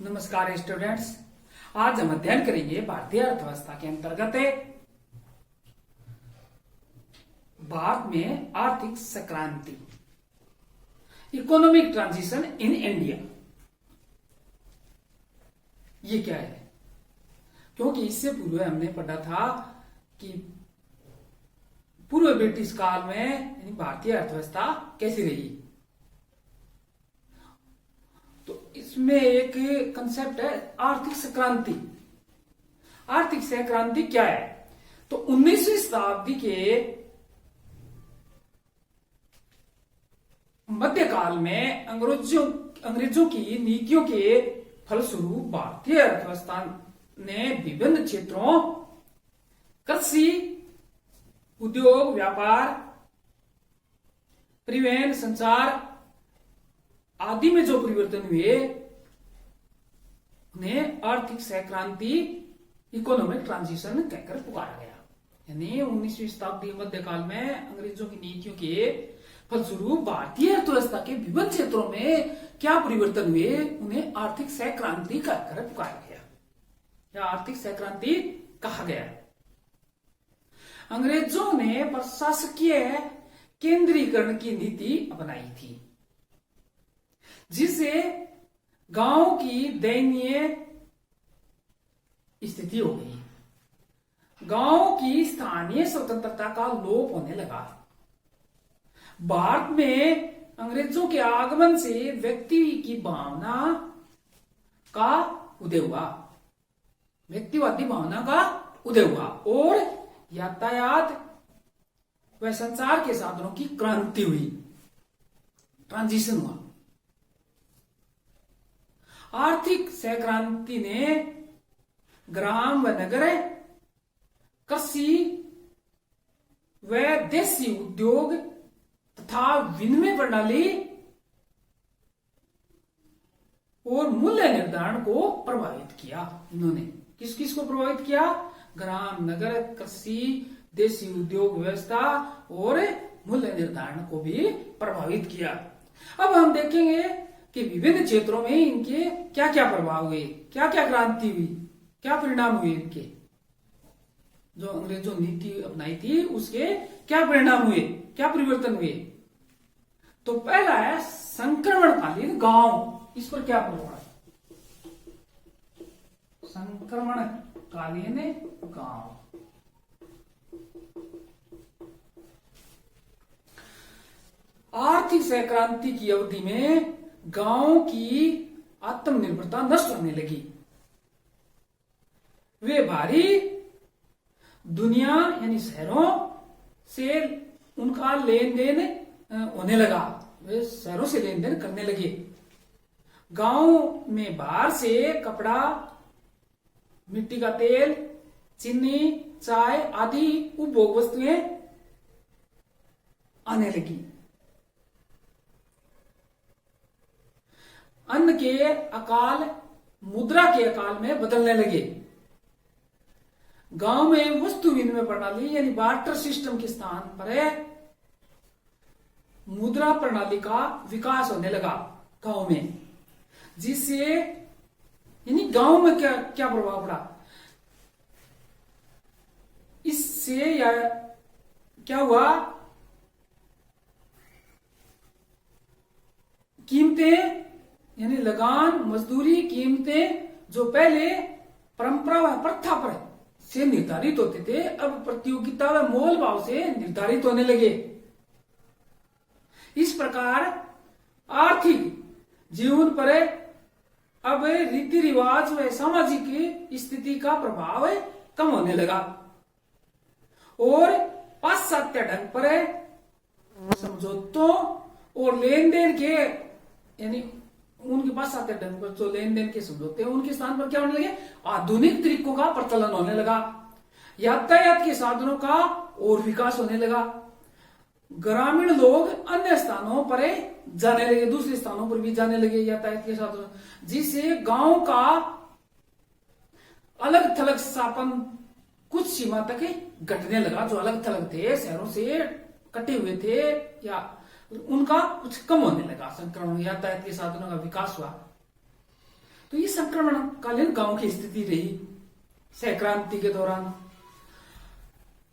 नमस्कार स्टूडेंट्स। आज हम अध्ययन करेंगे भारतीय अर्थव्यवस्था के अंतर्गत भारत में आर्थिक Sankranti, economic transition in India. ये क्या है? क्योंकि इससे पूर्व हमने पढ़ा था कि पूर्व ब्रिटिश काल में भारतीय अर्थव्यवस्था कैसी रही। तो इसमें एक कंसेप्ट है आर्थिक संक्रांति। आर्थिक संक्रांति क्या है? तो 19वीं शताब्दी के मध्यकाल में अंग्रेजों की नीतियों के फलस्वरूप भारतीय अर्थव्यवस्था ने विभिन्न क्षेत्रों कृषि, उद्योग, व्यापार, परिवहन, संचार आदि में जो परिवर्तन हुए उन्हें आर्थिक संक्रांति, इकोनॉमिक ट्रांजिशन कहकर पुकारा गया। यानी 19वीं शताब्दी मध्यकाल में अंग्रेजों की नीतियों के फलस्वरूप भारतीय अर्थव्यवस्था के विभिन्न क्षेत्रों में क्या परिवर्तन हुए उन्हें आर्थिक संक्रांति कहकर पुकारा गया या आर्थिक संक्रांति कहा गया। अंग्रेजों ने प्रशासकीय केंद्रीकरण की नीति अपनाई थी, जिससे गांव की दयनीय स्थिति हो गई। गांव की स्थानीय स्वतंत्रता का लोप होने लगा। भारत में अंग्रेजों के आगमन से व्यक्ति की भावना का उदय हुआ, व्यक्तिवादी भावना का उदय हुआ और यातायात व संचार के साधनों की क्रांति हुई, ट्रांजिशन हुआ। आर्थिक संक्रांति ने ग्राम व नगर, कृषि व देशी उद्योग तथा विनिमय प्रणाली और मूल्य निर्धारण को प्रभावित किया। इन्होंने किस किस को प्रभावित किया? ग्राम, नगर, कृषि, देशी उद्योग व्यवस्था और मूल्य निर्धारण को भी प्रभावित किया। अब हम देखेंगे कि विभिन्न क्षेत्रों में इनके क्या क्या प्रभाव हुए, क्या क्या क्रांति हुई, क्या परिणाम हुए। इनके जो अंग्रेजों नीति अपनाई थी उसके क्या परिणाम हुए, क्या परिवर्तन हुए। तो पहला है संक्रमणकालीन गांव। इस पर क्या प्रभाव? संक्रमणकालीन गांव। आर्थिक संक्रांति की अवधि में गांवों की आत्मनिर्भरता नष्ट होने लगी। वे भारी दुनिया यानी शहरों से उनका लेन देन होने लगा। वे शहरों से लेन देन करने लगे। गांव में बाहर से कपड़ा, मिट्टी का तेल, चीनी, चाय आदि उपभोग वस्तुएं आने लगी। अन्न के अकाल मुद्रा के अकाल में बदलने लगे। गांव में वस्तु विनिमय प्रणाली यानी बार्टर सिस्टम के स्थान पर मुद्रा प्रणाली का विकास होने लगा गांव में, जिससे यानी गांव में क्या क्या प्रभाव पड़ा? इससे या क्या हुआ? कीमतें यानी लगान, मजदूरी, कीमतें जो पहले परंपरा व प्रथा पर से निर्धारित होते थे अब प्रतियोगिता व मोल भाव से निर्धारित होने लगे। इस प्रकार आर्थिक जीवन पर अब रीति रिवाज व सामाजिक स्थिति का प्रभाव कम होने लगा और पाश्चात्य ढंग पर समझौतों और लेन देन के यानी उनके पास आते ढंग पर जो लेन देन के समझौते हैं उनके स्थान पर क्या होने लगे? आधुनिक तरीकों का प्रचलन होने लगा। यातायात के साधनों का और विकास होने लगा। ग्रामीण लोग अन्य स्थानों पर जाने लगे, दूसरे स्थानों पर भी जाने लगे यातायात के साधनों, जिससे गांव का अलग थलग स्थापन कुछ सीमा तक घटने लगा। जो अलग थलग थे, शहरों से कटे हुए थे या उनका कुछ कम होने लगा। संक्रमण यातायात के साधनों का विकास हुआ तो ये संक्रमण कालीन गांव की स्थिति रही सहक्रांति के दौरान।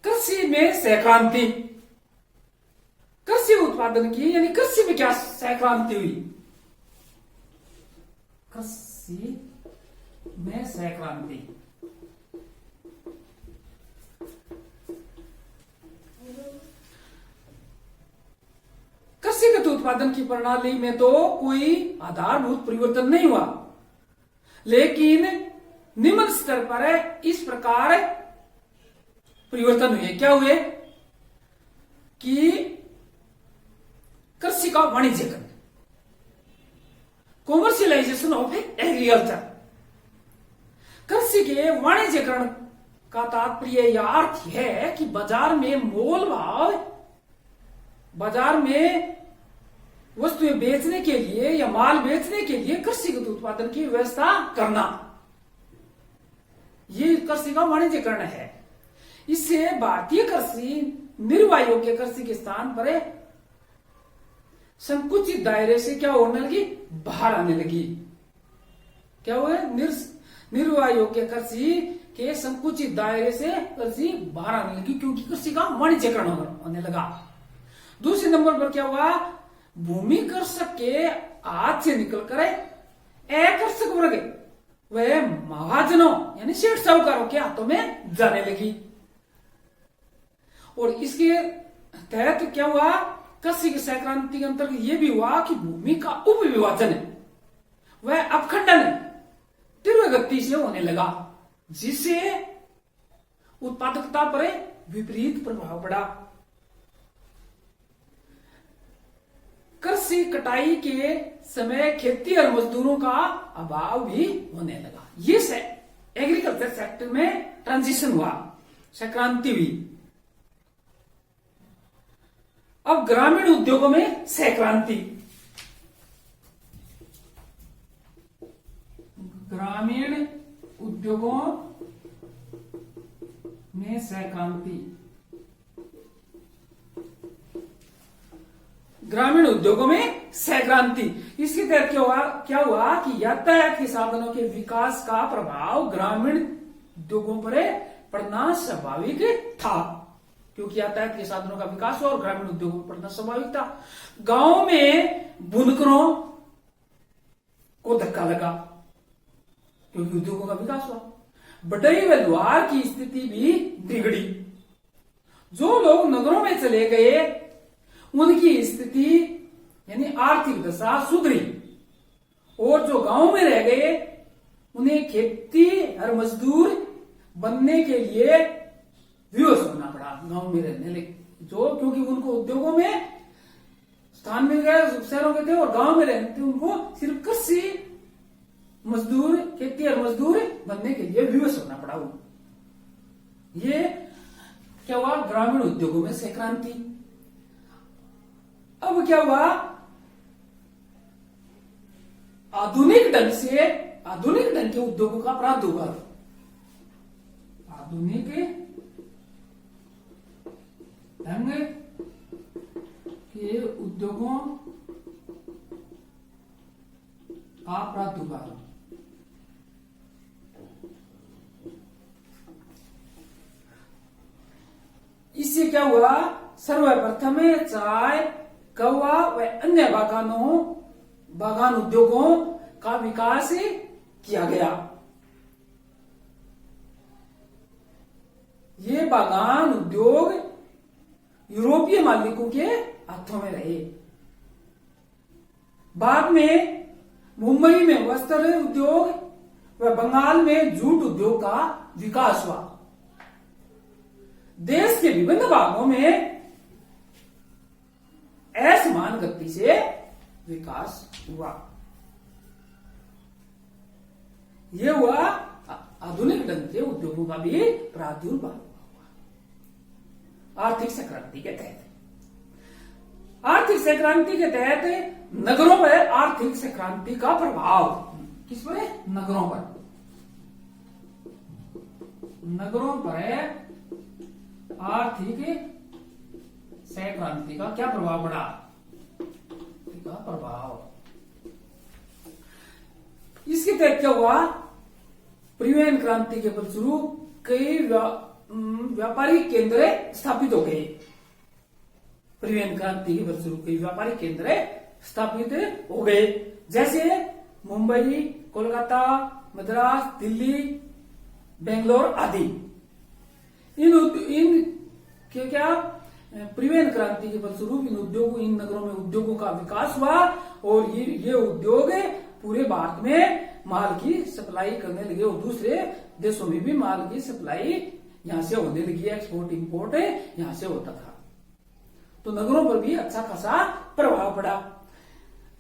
कृषि में सहक्रांति, कृषि उत्पादन की यानी कृषि में क्या सहक्रांति हुई? कृषि में सहक्रांति। कृषिगत उत्पादन की प्रणाली में तो कोई आधारभूत परिवर्तन नहीं हुआ, लेकिन निम्न स्तर पर इस प्रकार परिवर्तन हुए। क्या हुए कि कृषि का वाणिज्यकरण, कॉमर्शियलाइजेशन ऑफ एग्रीकल्चर। कृषि के वाणिज्यकरण का तात्पर्य यह अर्थ है कि बाजार में मोल भाव, बाजार में वस्तुएं बेचने के लिए या माल बेचने के लिए कृषिगत उत्पादन की व्यवस्था करना, ये कृषि का वाणिज्यकरण है। इससे भारतीय कृषि निर्वाह योग्य कृषि के स्थान पर संकुचित दायरे से क्या होने लगी? बाहर आने लगी। क्या हुआ? निर्वाह योग्य कृषि के संकुचित दायरे से कृषि बाहर आने लगी, क्योंकि कृषि का वाणिज्यकरण होने लगा। दूसरे नंबर पर क्या हुआ? भूमि कृषक के हाथ से निकलकर अकृषक वर्ग वह महाजनों यानी सेठ साहूकारों के हाथों में जाने लगी। और इसके तहत क्या हुआ? कृषि की सहक्रांति के अंतर्गत यह भी हुआ कि भूमि का उपविभाजन है वह अपखंडन तीव्र गति से होने लगा, जिससे उत्पादकता पर विपरीत प्रभाव पड़ा। कृषि कटाई के समय खेती और मजदूरों का अभाव भी होने लगा। ये एग्रीकल्चर सेक्टर में ट्रांजिशन हुआ, संक्रांति हुई। अब ग्रामीण उद्योगों में सहक्रांति। ग्रामीण उद्योगों में सहक्रांति। ग्रामीण उद्योगों में सहक्रांति। इसके तहत क्या हुआ कि यातायात के साधनों के विकास का प्रभाव ग्रामीण उद्योगों पर पड़ना स्वाभाविक था, क्योंकि यातायात के साधनों का विकास हुआ और ग्रामीण उद्योगों पर पड़ना स्वाभाविक था। गांव में बुनकरों को धक्का लगा, क्योंकि उद्योगों का विकास हुआ। बढ़ई व लोहार की स्थिति भी बिगड़ी। जो लोग नगरों में चले गए उनकी स्थिति यानी आर्थिक दशा सुधरी, और जो गांव में रह गए उन्हें खेती और मजदूर बनने के लिए विवश होना पड़ा गांव में रहने लगे, जो क्योंकि उनको उद्योगों में स्थान मिल गया, शहरों के थे, और गांव में रहते थे उनको सिर्फ कृषि मजदूर, खेती और मजदूर बनने के लिए विवश होना पड़ा। ये क्या हुआ? ग्रामीण उद्योगों में सहक्रांति। अब क्या हुआ? आधुनिक ढंग के उद्योगों का प्रादुर्भाव। आधुनिक ढंग के उद्योगों का प्रादुर्भाव। इससे क्या हुआ? सर्वप्रथम चाय, कौवा व अन्य बागान उद्योगों का विकास किया गया। ये बागान उद्योग यूरोपीय मालिकों के हाथों में रहे। बाद में मुंबई में वस्त्र उद्योग व बंगाल में जूट उद्योग का विकास हुआ। देश के विभिन्न भागों में असमान गति से विकास हुआ। यह हुआ आधुनिक ढंग के उद्योगों का भी प्रादुर्भाव हुआ आर्थिक संक्रांति के तहत। आर्थिक संक्रांति के तहत नगरों पर आर्थिक संक्रांति का प्रभाव। किस पर? नगरों पर। नगरों पर आर्थिक संक्रांति का क्या प्रभाव पड़ा? प्रभाव इसके तहत क्या हुआ, परिवहन क्रांति के फलस्वरूप कई व्यापारिक केंद्र स्थापित हो गए। परिवहन क्रांति के फलस्वरूप कई व्यापारिक केंद्र स्थापित हो गए, जैसे मुंबई, कोलकाता, मद्रास, दिल्ली, बेंगलोर आदि। इन क्या परिवहन क्रांति के फलस्वरूप इन नगरों में उद्योगों का विकास हुआ और ये उद्योग पूरे भारत में माल की सप्लाई करने लगे और दूसरे देशों में भी माल की सप्लाई यहां से होने लगी। एक्सपोर्ट इंपोर्ट यहां से होता था, तो नगरों पर भी अच्छा खासा प्रभाव पड़ा।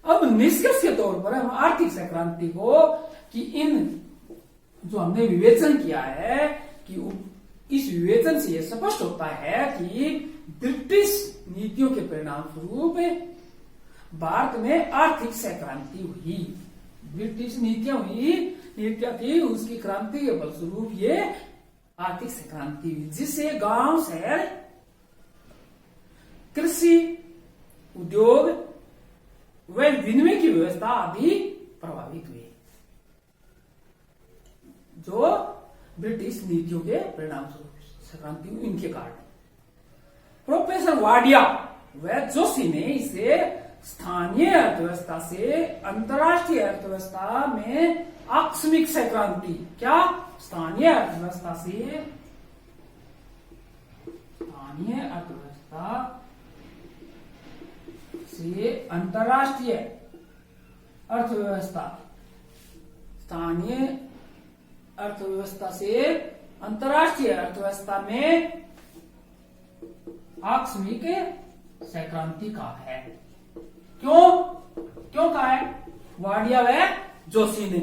अब निष्कर्ष के तौर पर हम आर्थिक संक्रांति को कि इन जो हमने विवेचन किया है कि इस विवेचन से यह स्पष्ट होता है कि ब्रिटिश नीतियों के परिणाम स्वरूप भारत में आर्थिक संक्रांति हुई। ब्रिटिश नीतियां थी, उसकी क्रांति के फलस्वरूप ये आर्थिक संक्रांति हुई, जिससे गांव, शहर, कृषि, उद्योग व विनिमय की व्यवस्था आदि प्रभावित हुए, जो ब्रिटिश नीतियों के परिणाम स्वरूप संक्रांति हुई इनके कारण। प्रोफेसर वाडिया व जोशी ने इसे स्थानीय अर्थव्यवस्था से अंतर्राष्ट्रीय अर्थव्यवस्था में आकस्मिक संक्रांति, क्या स्थानीय अर्थव्यवस्था से अंतर्राष्ट्रीय अर्थव्यवस्था, स्थानीय अर्थव्यवस्था से अंतर्राष्ट्रीय अर्थव्यवस्था में आकस्मिक संक्रांति का है। क्यों कहा है वाडिया व जोशी ने?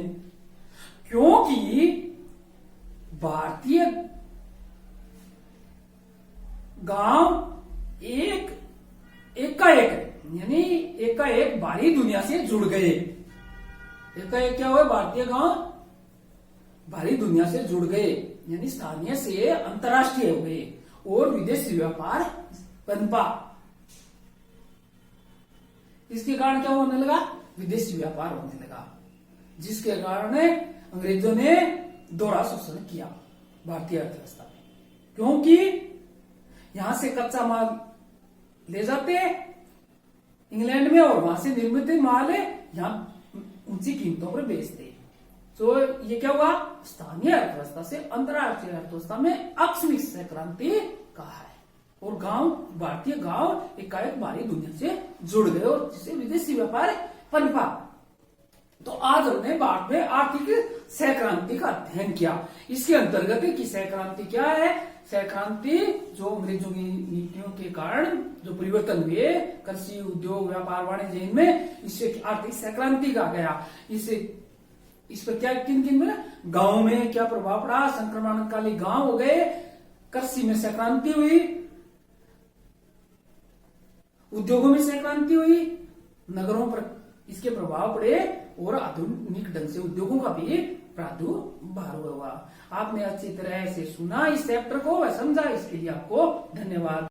क्योंकि भारतीय गांव एकाएक बाहरी दुनिया से जुड़ गए। एकाएक क्या हुआ, भारतीय गांव बाहरी दुनिया से जुड़ गए, यानी स्थानीय से अंतर्राष्ट्रीय हो गए और विदेशी व्यापार पनपा। इसके कारण क्या होने लगा, विदेशी व्यापार होने लगा, जिसके कारण अंग्रेजों ने दोहरा शोषण किया भारतीय अर्थव्यवस्था में। क्योंकि यहां से कच्चा माल ले जाते इंग्लैंड में और वहां से निर्मित माल यहां ऊंची कीमतों पर बेचते। तो ये क्या हुआ, स्थानीय अर्थव्यवस्था से अंतर्राष्ट्रीय अर्थव्यवस्था में आकस्मिक संक्रांति कहा है। और भारतीय गांव एकाएक बाहरी दुनिया से जुड़ गए और जिससे विदेशी व्यापार पनपा। तो आज हमने भारत में आर्थिक संक्रांति का अध्ययन किया। इसके अंतर्गत की संक्रांति क्या है, संक्रांति जो अंग्रेजों की नीतियों के कारण जो परिवर्तन हुए कृषि, उद्योग, व्यापार, वाणिज्य, इनमें इससे आर्थिक संक्रांति कहा गया। इस पर क्या किन में गांव में क्या प्रभाव पड़ा, संक्रमणकाली गांव हो गए, कृषि में संक्रांति हुई, उद्योगों में संक्रांति हुई, नगरों पर इसके प्रभाव पड़े और आधुनिक ढंग से उद्योगों का भी प्रादुर्भाव हुआ। आपने अच्छी तरह से सुना इस चैप्टर को व समझा, इसके लिए आपको धन्यवाद।